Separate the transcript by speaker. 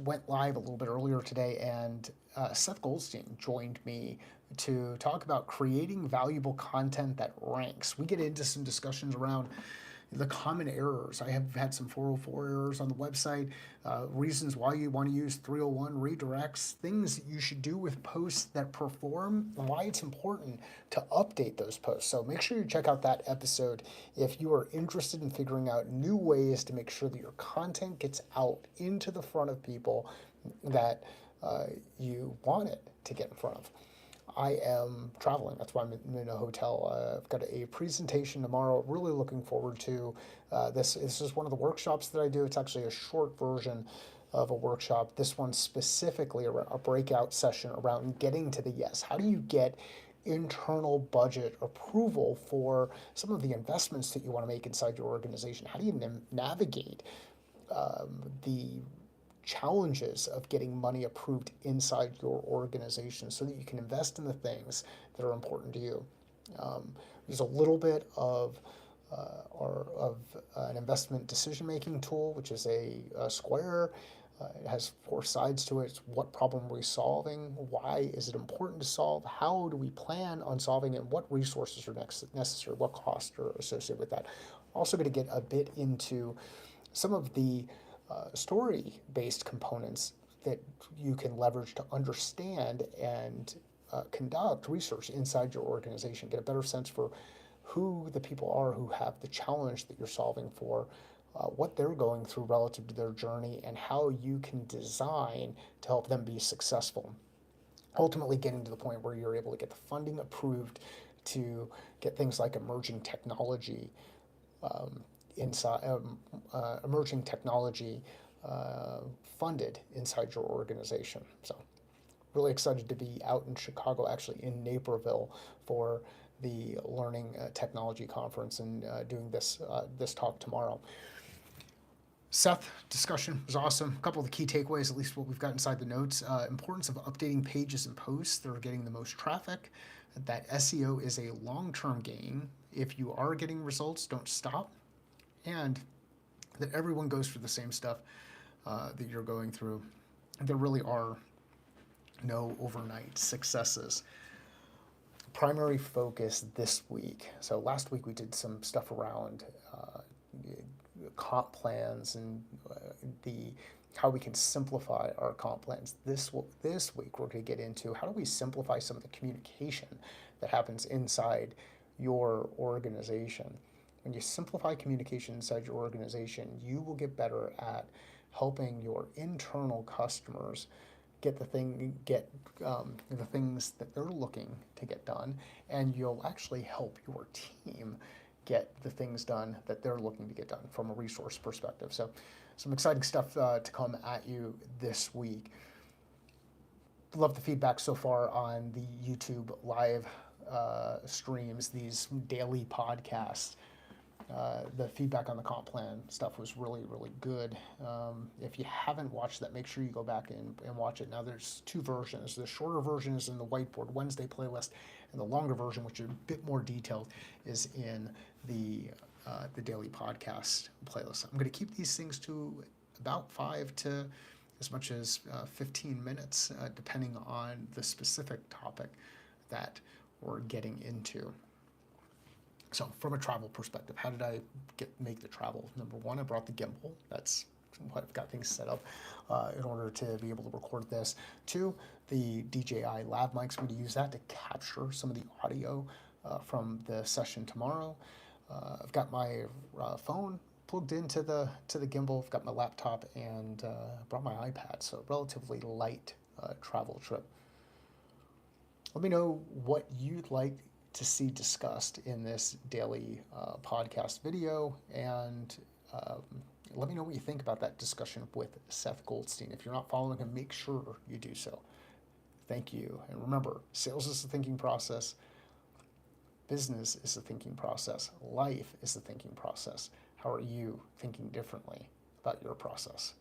Speaker 1: went live a little bit earlier today, and Seth Goldstein joined me to talk about creating valuable content that ranks. We get into some discussions around the common errors. I have had some 404 errors on the website, reasons why you want to use 301 redirects, things that you should do with posts that perform, and why it's important to update those posts. So make sure you check out that episode if you are interested in figuring out new ways to make sure that your content gets out into the front of people that you want it to get in front of. I am traveling. That's why I'm in a hotel. I've got a presentation tomorrow. Really looking forward to this. This is one of the workshops that I do. It's actually a short version of a workshop. This one specifically a breakout session around getting to the yes. How do you get internal budget approval for some of the investments that you want to make inside your organization? How do you navigate the challenges of getting money approved inside your organization so that you can invest in the things that are important to you? There's a little bit of an investment decision-making tool, which is a square. It has four sides to it. It's what problem are we solving? Why is it important to solve? How do we plan on solving it? What resources are necessary? What costs are associated with that? Also going to get a bit into some of the story-based components that you can leverage to understand and conduct research inside your organization, get a better sense for who the people are who have the challenge that you're solving for, what they're going through relative to their journey, and how you can design to help them be successful. Ultimately getting to the point where you're able to get the funding approved to get things like um, emerging technology funded inside your organization. So really excited to be out in Chicago, actually in Naperville, for the Learning Technology Conference, and doing this talk tomorrow. Seth, discussion was awesome. A couple of the key takeaways, at least what we've got inside the notes. Importance of updating pages and posts that are getting the most traffic. That SEO is a long-term gain. If you are getting results, don't stop. And that everyone goes through the same stuff that you're going through. There really are no overnight successes. Primary focus this week. So last week we did some stuff around comp plans and the how we can simplify our comp plans. This week we're going to get into how do we simplify some of the communication that happens inside your organization. When you simplify communication inside your organization, you will get better at helping your internal customers get the things that they're looking to get done, and you'll actually help your team get the things done that they're looking to get done from a resource perspective. So some exciting stuff to come at you this week. Love the feedback so far on the YouTube live streams, these daily podcasts. The feedback on the comp plan stuff was really, really good. If you haven't watched that, make sure you go back and watch it. Now, there's two versions. The shorter version is in the Whiteboard Wednesday playlist, and the longer version, which is a bit more detailed, is in the daily podcast playlist. I'm going to keep these things to about 5 to as much as 15 minutes, depending on the specific topic that we're getting into. So from a travel perspective, how did I make the travel? Number one, I brought the gimbal. That's what I've got things set up in order to be able to record this. Two, the DJI lav mics. I'm going to use that to capture some of the audio from the session tomorrow. I've got my phone plugged into the gimbal. I've got my laptop and brought my iPad. So relatively light travel trip. Let me know what you'd like to see discussed in this daily podcast video, and let me know what you think about that discussion with Seth Goldstein. If you're not following him, make sure you do so. Thank you. And remember, sales is a thinking process. Business is a thinking process. Life is a thinking process. How are you thinking differently about your process?